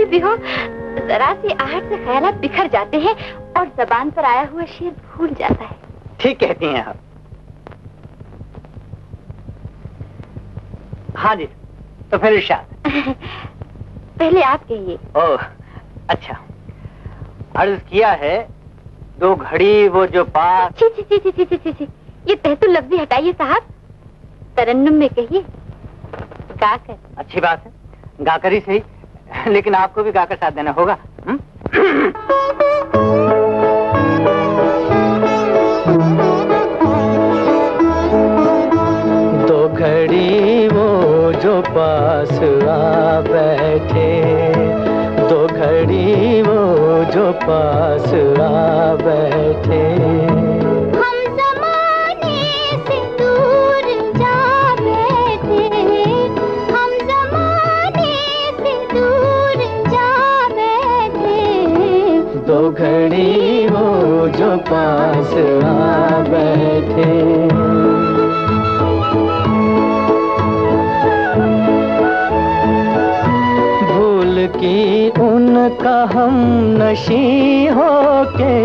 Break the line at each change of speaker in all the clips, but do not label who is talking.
भी हो, जरा सी आहट से ख्यालात बिखर जाते हैं और जबान पर आया हुआ शेर भूल जाता है।
ठीक कहती हैं आप। हाँ जी, तो फिर इरशाद।
पहले आप कहिए।
ओह अच्छा, अर्ज किया है दो घड़ी वो जो पास।
छी छी छी छी छी छी छी, ये तहतुल लफ्जी हटाइए साहब, तरन्नुम में कहिए, गाकर।
अच्छी बात है, गाकर ही सही, लेकिन आपको भी गाकर साथ देना होगा।
दो घड़ी वो जो पास आ बैठे, दो घड़ी वो जो पास आ बैठे,
हम ज़माने से दूर जा बैठे, हम ज़माने से दूर जा बैठे,
दो घड़ी वो जो पास आ बैठे। कि उनका हम नशी होके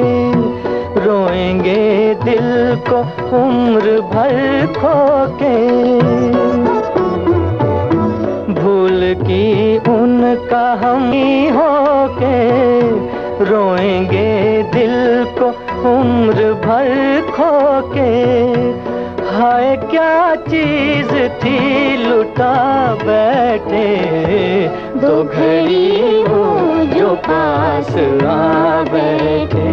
रोएंगे दिल को उम्र भर खोके, भूल की उनका हम होके रोएंगे दिल को उम्र भर खोके। हाय क्या चीज थी लुटा बैठे, दो घड़ी वो जो पास आ बैठे।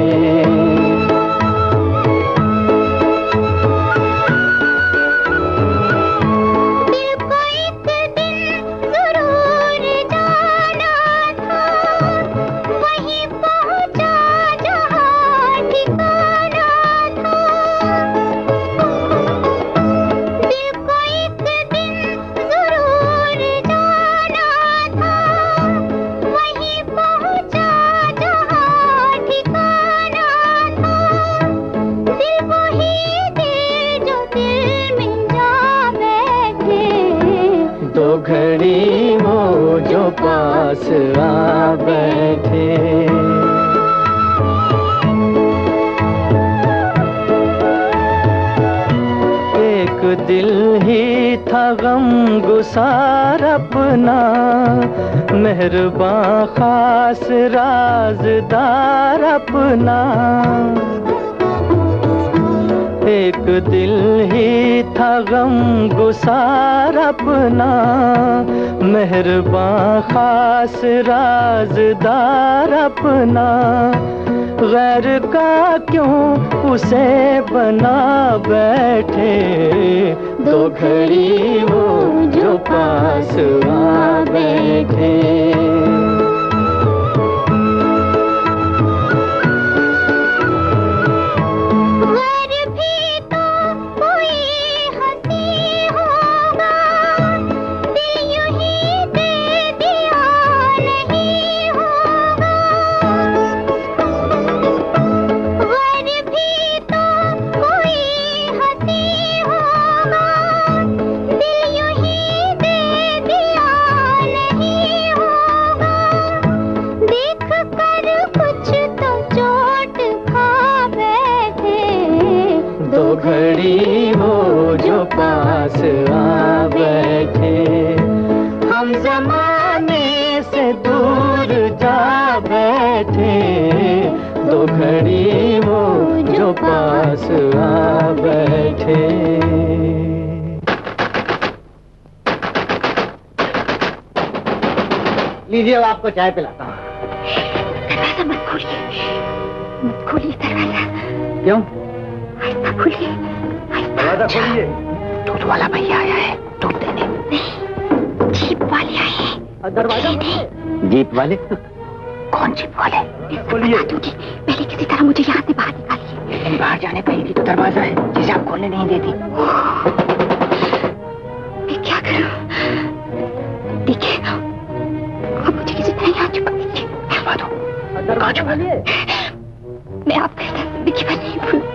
घड़ी वो जो पास आ बैठे। एक दिल ही था गम गुसार अपना, मेहरबान खास राज़दार अपना। एक दिल ही था गम गुसार अपना, मेहरबान खास राज़दार अपना। गैर का क्यों उसे बना बैठे, दो घड़ी वो जो पास आ बैठे। घड़ी वो जो पास आ बैठे, हम ज़माने से दूर जा बैठे। दो घड़ी वो जो पास आ बैठे।
लीजिए, अब आपको चाय पिलाता हूँ।
दरवाजा मत खोलिए, मत खोलिए दरवाजा।
क्यों?
खोलिए,
दरवाजा खोलिए।
दूध वाला भैया आया है दूध देने। नहीं, जीप वाले आए हैं।
दरवाजा जीप वाले?
कौन जीप वाले?
खोलिए।
पहले किसी तरह मुझे यहाँ से बाहर निकालिए।
बाहर जाने पाएगी तो दरवाजा है जिसे आप खोलने नहीं देती।
मैं क्या करूँ? देखिए, आप मुझे किसी तरह यहाँ छुपा दीजिए।
छुपा दो। कहाँ छुपा?
मैं आपका एहसास जिंदगी भर नहीं भूलूंगी।